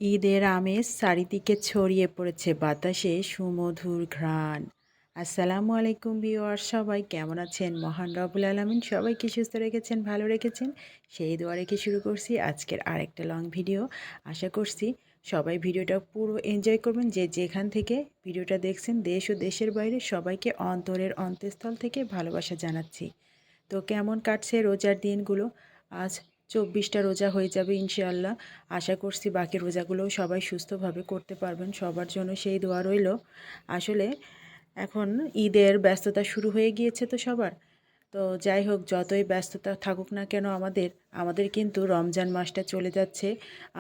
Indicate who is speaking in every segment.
Speaker 1: ঈদের আমেজ চারিদিকে ছড়িয়ে পড়েছে বাতাসে সুমধুর ঘ্রাণ। আসসালামু আলাইকুম ভিউয়ার্স, সবাই কেমন আছেন? মহান রব্বুল আলামিন সবাইকে সুস্থ রেখেছেন, ভালো রেখেছেন, সেই দোয়া রেখে শুরু করছি আজকের আরেকটা লং ভিডিও। আশা করছি সবাই ভিডিওটা পুরো এনজয় করবেন। যে যেখান থেকে ভিডিওটা দেখছেন, দেশ ও দেশের বাইরে সবাইকে অন্তরের অন্তঃস্থল থেকে ভালোবাসা জানাচ্ছি। তো কেমন কাটছে রোজার দিনগুলো? আজ 24টা রোজা হয়ে যাবে ইনশাআল্লাহ। আশা করছি বাকি রোজাগুলোও সবাই সুস্থভাবে করতে পারবেন, সবার জন্য সেই দোয়া রইল। আসলে এখন ঈদের ব্যস্ততা শুরু হয়ে গিয়েছে তো সবার। তো যাই হোক, যতই ব্যস্ততা থাকুক না কেন আমাদের কিন্তু রমজান মাসটা চলে যাচ্ছে।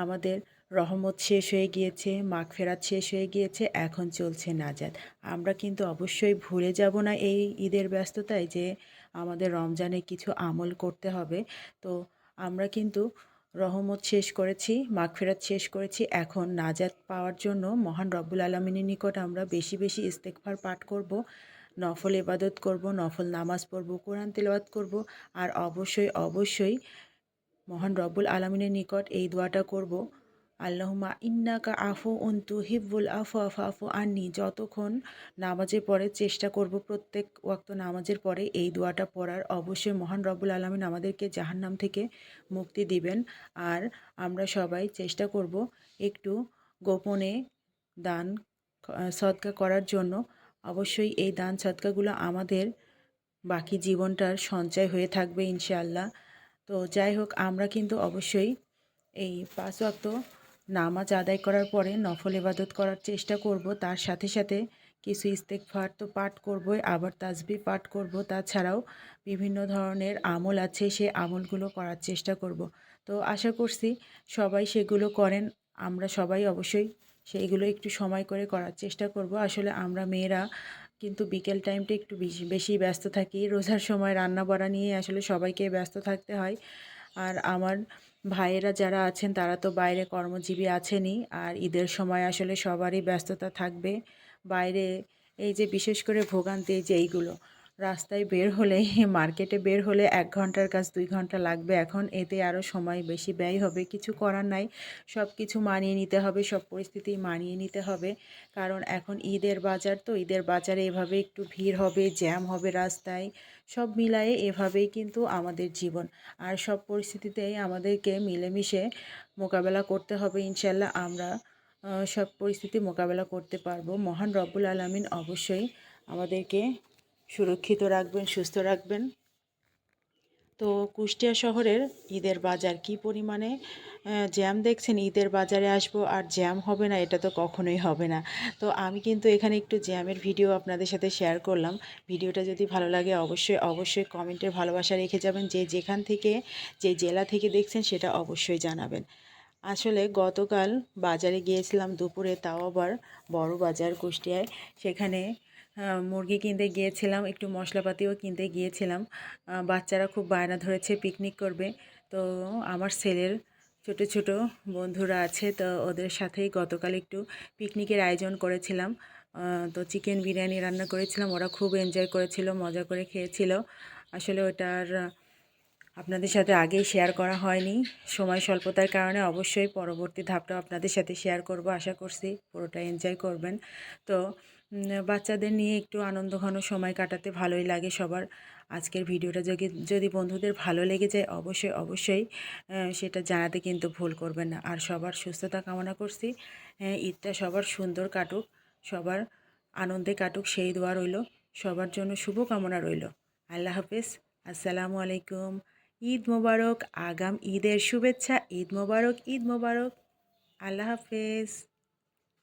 Speaker 1: আমাদের রহমত শেষ হয়ে গিয়েছে, মাগফেরাত শেষ হয়ে গিয়েছে, এখন চলছে নাজাত। আমরা কিন্তু অবশ্যই ভুলে যাব না এই ঈদের ব্যস্ততায় যে আমাদের রমজানে কিছু আমল করতে হবে। তো আমরা কিন্তু রহমত শেষ করেছি, মাগফিরাত শেষ করেছি, এখন নাজাত পাওয়ার জন্য মহান রব্বুল আলমিনের নিকট আমরা বেশি বেশি ইস্তেগফার পাঠ করব, নফল ইবাদত করব, নফল নামাজ পড়ব, কোরআন তেলাওয়াত করব। আর অবশ্যই অবশ্যই মহান রব্বুল আলমিনের নিকট এই দোয়াটা করব, আল্লাহুম্মা ইন্নাকা আফুউন তুহিব্বুল আফওয়া ফাফু আন্নি। যতক্ষণ নামাজে পড়ে চেষ্টা করব প্রত্যেক ওয়াক্ত নামাজের পরে এই দোয়াটা পড়ার। অবশ্যই মহান রব্বুল আলামিন আমাদেরকে জাহান্নাম থেকে মুক্তি দিবেন। আর আমরা সবাই চেষ্টা করব একটু গোপনে দান সদকা করার জন্য। অবশ্যই এই দান সদকাগুলো আমাদের বাকি জীবনটার সঞ্চয় হয়ে থাকবে ইনশাআল্লাহ। তো যাই হোক, আমরা কিন্তু অবশ্যই এই 5 ওয়াক্ত নামাজ আদায় করার পরে নফল ইবাদত করার চেষ্টা করব। তার সাথে সাথে কিছু ইস্তেগফার তো পাঠ করবই, আবার তাসবিহ পাঠ করব। তাছাড়াও বিভিন্ন ধরনের আমল আছে, সেই আমলগুলো করার চেষ্টা করব। তো আশা করছি সবাই সেগুলো করেন। আমরা সবাই অবশ্যই সেইগুলো একটু সময় করে করার চেষ্টা করব। আসলে আমরা মেয়েরা কিন্তু বিকেল টাইমটা একটু বেশি বেশি ব্যস্ত থাকি। রোজার সময় রান্না বাড়া নিয়ে আসলে সবাইকে ব্যস্ত থাকতে হয়। আর আমার ভাইয়েরা যারা আছেন তারা তো বাইরে কর্মজীবী আছেনই। আর ঈদের সময় আসলে সবারই ব্যস্ততা থাকবে বাইরে। এই যে বিশেষ করে ভোগান্তি, এই যে এইগুলো রাস্তায় বের হলে মার্কেটে বের হলে 1 ঘন্টার কাজ 2 ঘন্টা লাগবে এখন। এতে আরও সময় বেশি ব্যয় হবে, কিছু করার নাই। সব কিছু মানিয়ে নিতে হবে, সব পরিস্থিতি মানিয়ে নিতে হবে। কারণ এখন ঈদের বাজার, তো ঈদের বাজারে এভাবে একটু ভিড় হবে, জ্যাম হবে রাস্তায়। সব মিলায়ে এভাবেই কিন্তু আমাদের জীবন। আর সব পরিস্থিতিতেই আমাদেরকে মিলেমিশে মোকাবেলা করতে হবে ইনশাল্লাহ। আমরা সব পরিস্থিতি মোকাবেলা করতে পারবো। মহান রব্বুল আলামিন অবশ্যই আমাদেরকে সুরক্ষিত রাখবেন, সুস্থ রাখবেন। তো কুষ্টিয়া শহরের ঈদের বাজার কি পরিমাণে জ্যাম দেখছেন। ঈদের বাজারে আসবো আর জ্যাম হবে না, এটা তো কখনোই হবে না। তো আমি কিন্তু এখানে একটু জ্যামের ভিডিও আপনাদের সাথে শেয়ার করলাম। ভিডিওটা যদি ভালো লাগে অবশ্যই অবশ্যই কমেন্টের ভালোবাসা রেখে যাবেন। যে যেখান থেকে, যে জেলা থেকে দেখছেন সেটা অবশ্যই জানাবেন। আসলে গতকাল বাজারে গিয়েছিলাম দুপুরে, তাও আবার বড় বাজার কুষ্টিয়ায়। সেখানে মুরগি কিনতে গিয়েছিলাম, একটু মশলাপাতিও কিনতে গিয়েছিলাম। বাচ্চারা খুব বায়না ধরেছে পিকনিক করবে। তো আমার ছেলের ছোট ছোট বন্ধুরা আছে, তো ওদের সাথেই গতকাল একটু পিকনিকের আয়োজন করেছিলাম। তো চিকেন বিরিয়ানি রান্না করেছিলাম, ওরা খুব এনজয় করেছিল, মজা করে খেয়েছিল। আসলে ওটার আপনাদের সাথে আগেই শেয়ার করা হয়নি, সময় স্বল্পতার কারণে। অবশ্যই পরবর্তী ধাপটা আপনাদের সাথে শেয়ার করব, আশা করছি পুরোটা এনজয় করবেন। তো বাচ্চাদের নিয়ে একটু আনন্দঘন সময় কাটাতে ভালোই লাগে সবার। আজকের ভিডিওটা যদি যদি বন্ধুদের ভালো লেগে যায় অবশ্যই অবশ্যই সেটা জানাতে কিন্তু ভুল করবেন না। আর সবার সুস্থতা কামনা করছি। ঈদটা সবার সুন্দর কাটুক, সবার আনন্দে কাটুক, সেই দোয়া রইল। সবার জন্য শুভ কামনা রইল। আল্লাহ হাফেজ। আসসালামু আলাইকুম। ঈদ মোবারক, আগাম ঈদের শুভেচ্ছা। ঈদ মোবারক, ঈদ মোবারক। আল্লাহ হাফেজ।